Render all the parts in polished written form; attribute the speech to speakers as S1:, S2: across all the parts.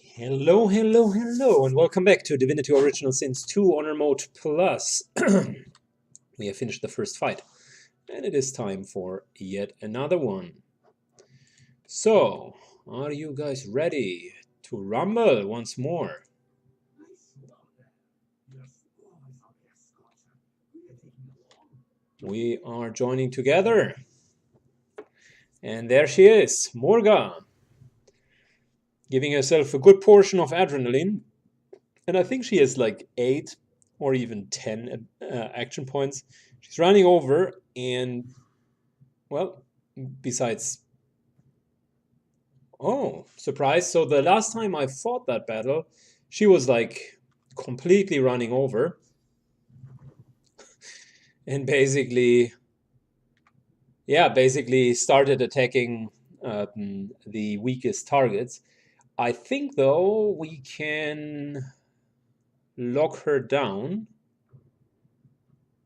S1: Hello, hello, hello, and welcome back to Divinity Original Sins 2 Honor Mode Plus. We have finished the first fight, and it is time for yet another one. So, are you guys ready to rumble once more? We are joining together. And there she is, Morga, giving herself a good portion of adrenaline. And I think she has like 8 or even 10 action points. She's running over and, well, besides... Oh, surprise. So the last time I fought that battle, she was like completely running over. And basically, yeah, basically started attacking the weakest targets. I think, though, we can lock her down.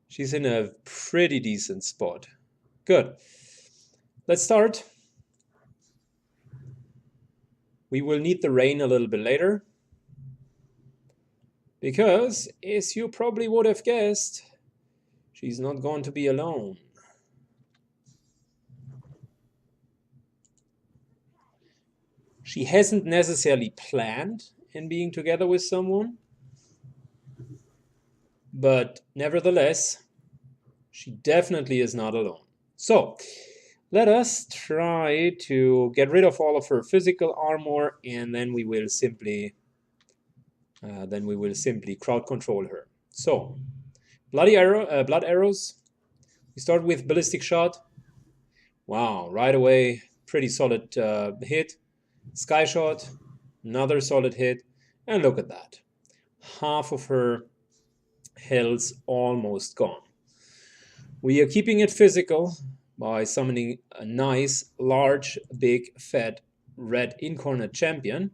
S1: She's in a pretty decent spot. Good. Let's start. We will need the rain a little bit later. Because, as you probably would have guessed, she's not going to be alone. She hasn't necessarily planned in being together with someone, but nevertheless, she definitely is not alone. So, let us try to get rid of all of her physical armor, and then we will simply crowd control her. So, blood arrows. We start with ballistic shot. Wow, right away, pretty solid hit. Sky shot, another solid hit, and look at that. Half of her health's almost gone. We are keeping it physical by summoning a nice, large, big, fat, red incarnate champion.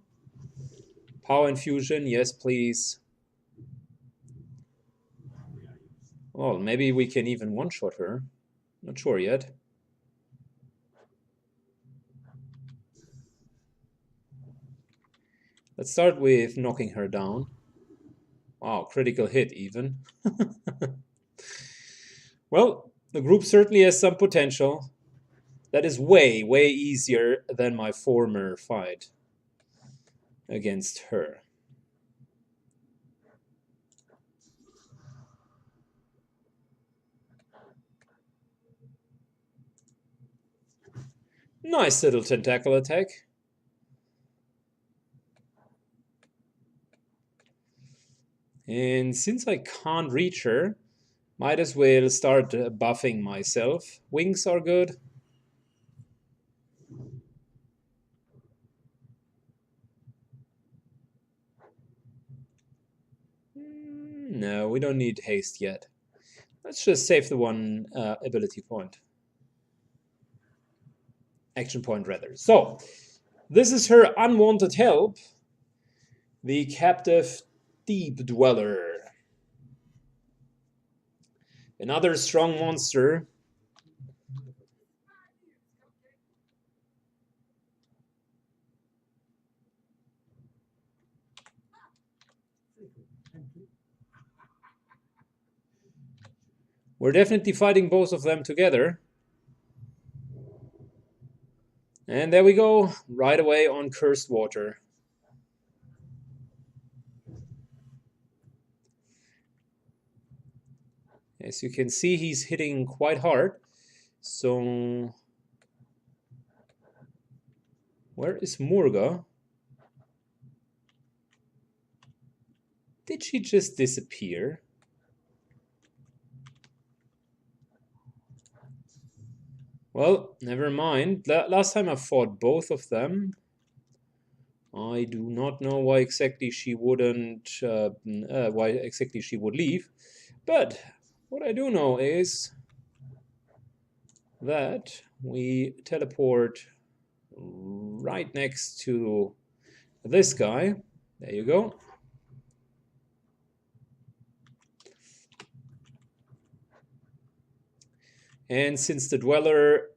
S1: Power infusion, yes please. Well, maybe we can even one-shot her. Not sure yet. Let's start with knocking her down. Wow, critical hit even. Well, the group certainly has some potential. That is way, way easier than my former fight against her. Nice little tentacle attack. And since I can't reach her, might as well start buffing myself. Wings are good. No, we don't need haste yet. Let's just save the one ability point. Action point, rather. So, this is her unwanted help, the captive deep dweller. Another strong monster. We're definitely fighting both of them together. And there we go, right away on Cursed Water. As you can see, he's hitting quite hard. So, where is Morga? Did she just disappear? Well, never mind. Last time I fought both of them. I do not know why exactly she wouldn't, why exactly she would leave. But what I do know is that we teleport right next to this guy. There you go. And since the Dweller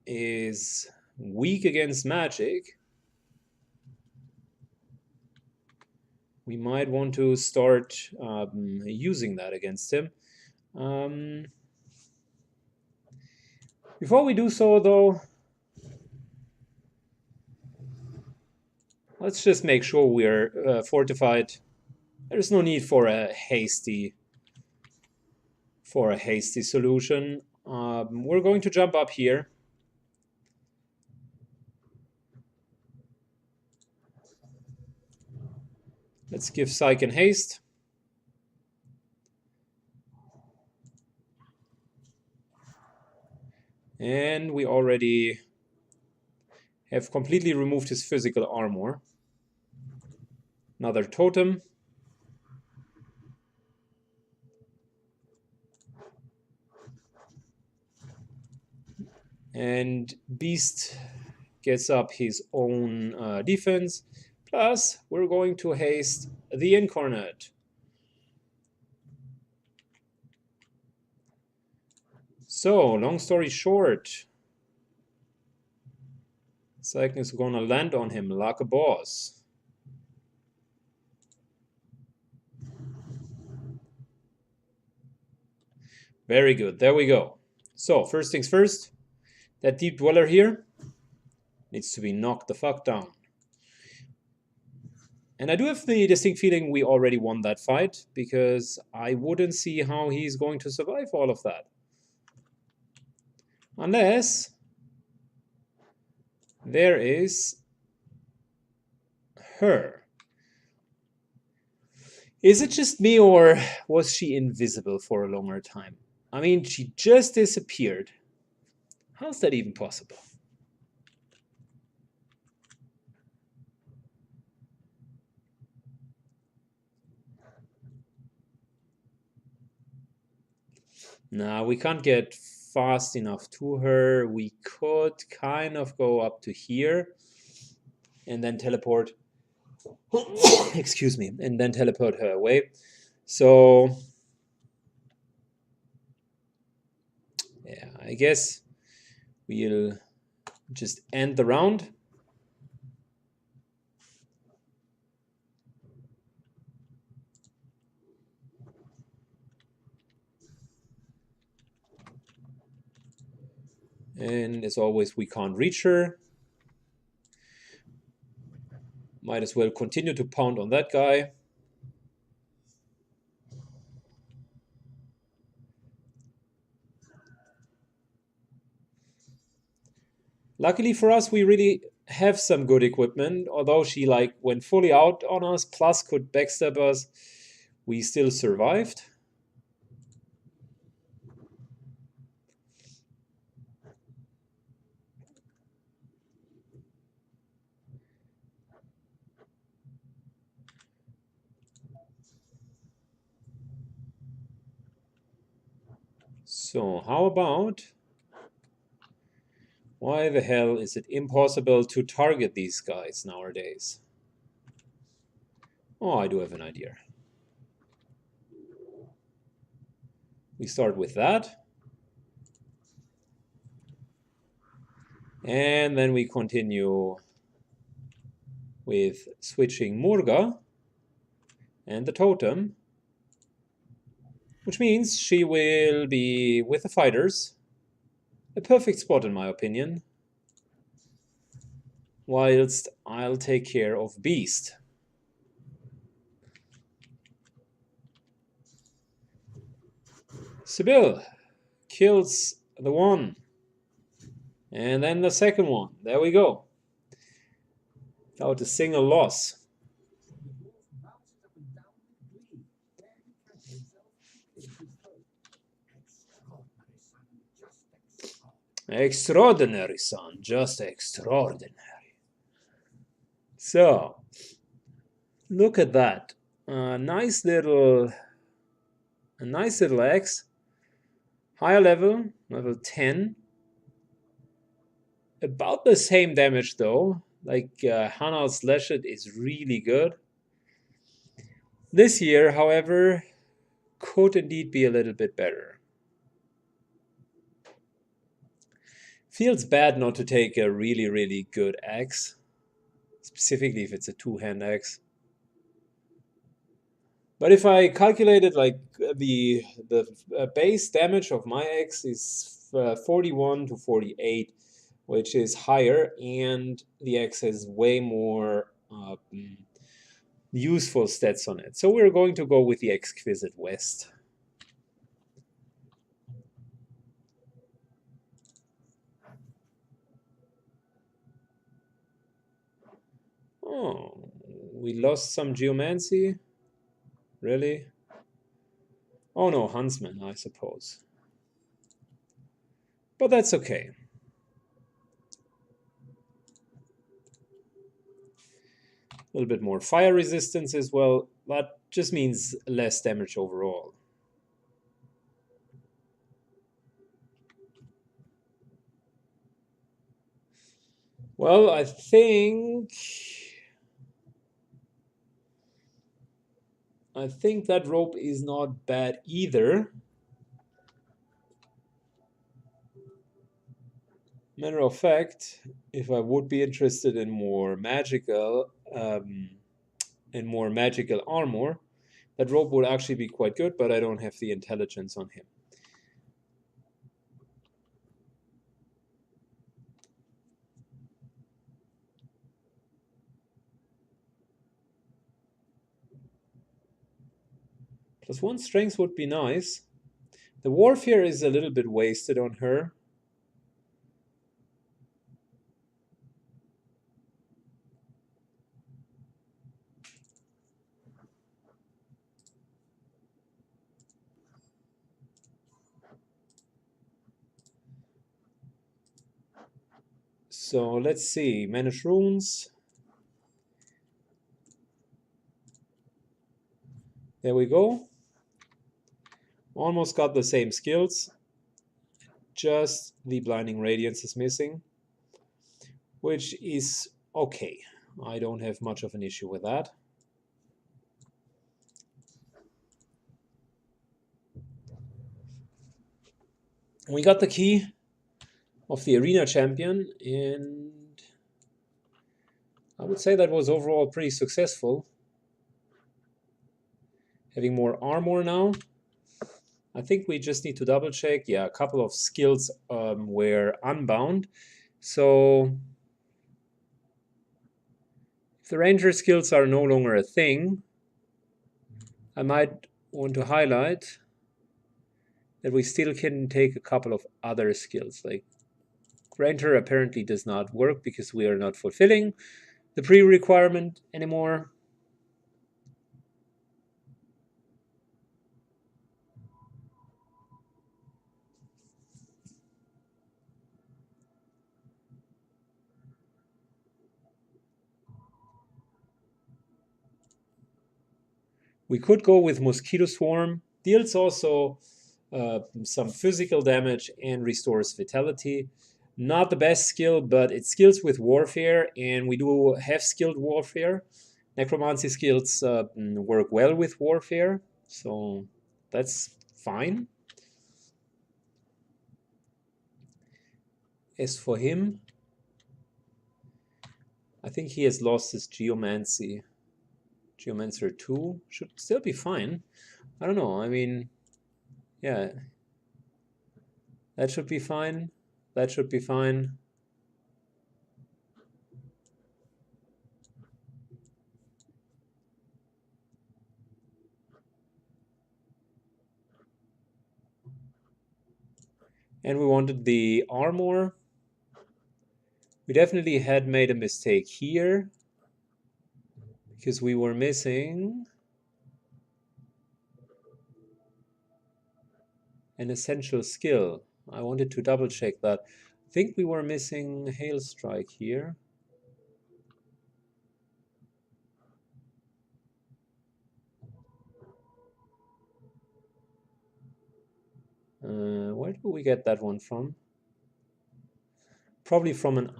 S1: is weak against magic, we might want to start using that against him. Before we do so, though, let's just make sure we're fortified. There's no need for a hasty solution. We're going to jump up here. Let's give Psych and haste. And we already have completely removed his physical armor. Another totem. And Beast gets up his own defense. Plus, we're going to haste the Incarnate. So, long story short, Psyche is gonna land on him like a boss. Very good, there we go. So, first things first, that Deep Dweller here needs to be knocked the fuck down. And I do have the distinct feeling we already won that fight, because I wouldn't see how he's going to survive all of that. Unless there is her. Is it just me, or was she invisible for a longer time? I mean, she just disappeared. How's that even possible? Nah, we can't get fast enough to her. We could kind of go up to here and then teleport. Excuse me, and then teleport her away. So yeah, I guess we'll just end the round. And as always, we can't reach her. Might as well continue to pound on that guy. Luckily for us, we really have some good equipment. Although she went fully out on us, plus could backstab us, we still survived. So how about... Why the hell is it impossible to target these guys nowadays? Oh, I do have an idea. We start with that. And then we continue with switching Murga and the totem. Which means she will be with the fighters. A perfect spot in my opinion. Whilst I'll take care of Beast. Sibyl kills the one. And then the second one. There we go. Without a single loss. Extraordinary, son. Just extraordinary. So, look at that. A nice little X. Higher level, level 10. About the same damage though. Hana's Slashet is really good. This year, however, could indeed be a little bit better. Feels bad not to take a really, really good axe. Specifically if it's a two-hand axe. But if I calculated like the base damage of my X is 41 to 48, which is higher, and the X has way more useful stats on it. So we're going to go with the Exquisite West. Oh, we lost some geomancy? Really? Oh no, Huntsman, I suppose. But that's okay. A little bit more fire resistance as well. That just means less damage overall. Well, I think that rope is not bad either. Matter of fact, if I would be interested in more magical armor, that rope would actually be quite good, but I don't have the intelligence on him. +1 strength would be nice. The warfare is a little bit wasted on her. So let's see, manage runes. There we go. Almost got the same skills. Just the blinding radiance is missing, which is okay. I don't have much of an issue with that. We got the key of the arena champion, and I would say that was overall pretty successful. Having more armor now. I think we just need to double check. Yeah, a couple of skills were unbound. So if the ranger skills are no longer a thing, I might want to highlight that we still can take a couple of other skills. Like ranger apparently does not work because we are not fulfilling the pre-requirement anymore. We could go with Mosquito Swarm. Deals also some physical damage and restores vitality. Not the best skill, but it skills with warfare, and we do have skilled warfare. Necromancy skills work well with warfare, so that's fine. As for him, I think he has lost his Geomancy. Geomancer 2 should still be fine. I don't know, I mean, yeah. That should be fine. That should be fine. And we wanted the armor. We definitely had made a mistake here because we were missing an essential skill. I wanted to double check that. I think we were missing Hail Strike here. Where do we get that one from? Probably from an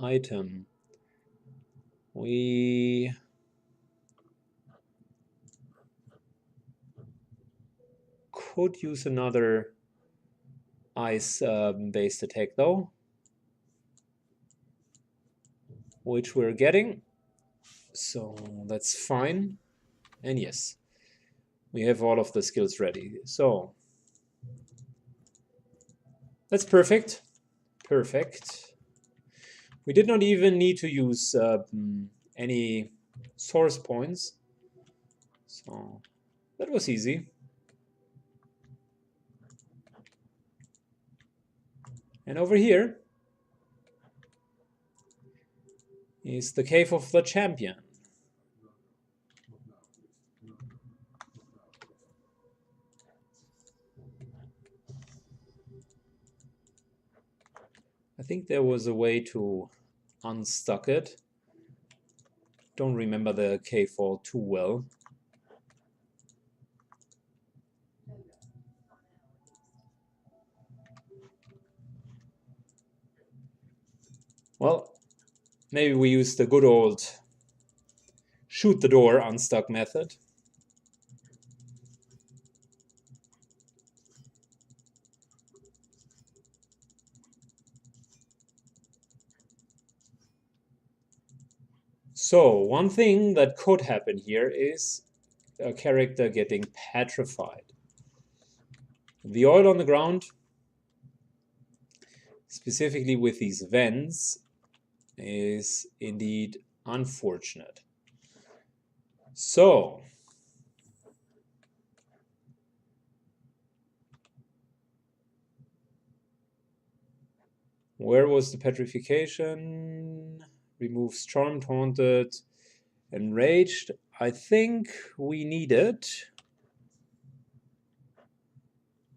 S1: item. We could use another ice-based attack though, which we're getting, so that's fine. And yes, we have all of the skills ready. So that's perfect. Perfect. We did not even need to use any source points. So that was easy. And over here is the cave of the champion. I think there was a way to unstuck it. Don't remember the cave wall too well. Well, maybe we use the good old shoot the door unstuck method. So one thing that could happen here is a character getting petrified. The oil on the ground, specifically with these vents, is indeed unfortunate. So where was the petrification? Removes charmed, haunted, enraged. I think we needed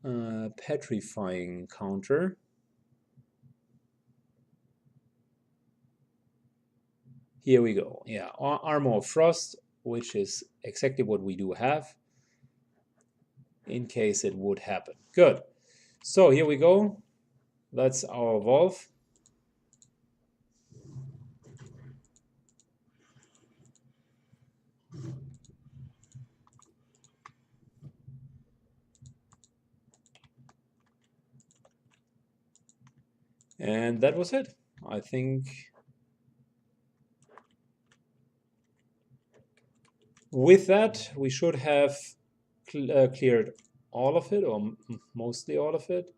S1: a petrifying counter. Here we go. Yeah, Armor of Frost, which is exactly what we do have in case it would happen. Good. So here we go. That's our Wolf. And that was it. I think with that, we should have cleared all of it, or mostly all of it.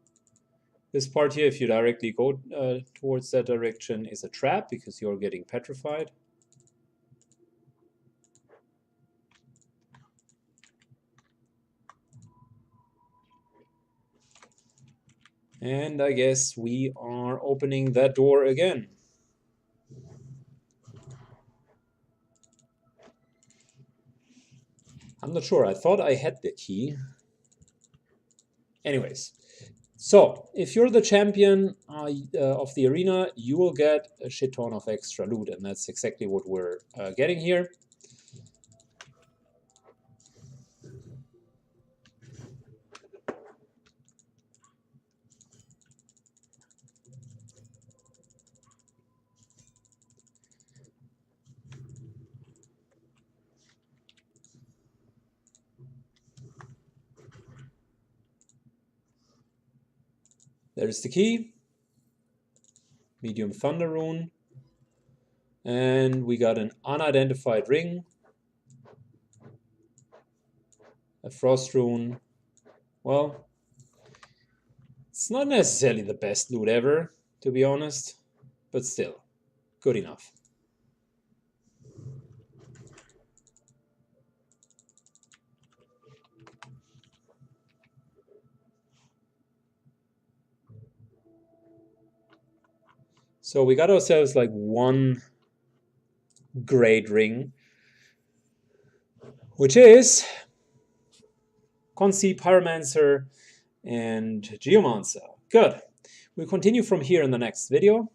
S1: This part here, if you directly go towards that direction, is a trap because you're getting petrified. And I guess we are opening that door again. I'm not sure. I thought I had the key. Anyways, so if you're the champion of the arena, you will get a shit ton of extra loot, and that's exactly what we're getting here. There's the key, medium thunder rune, and we got an unidentified ring, a frost rune. Well, it's not necessarily the best loot ever, to be honest, but still, good enough. So we got ourselves like one great ring, which is Consi, Pyromancer, and Geomancer. Good. We'll continue from here in the next video.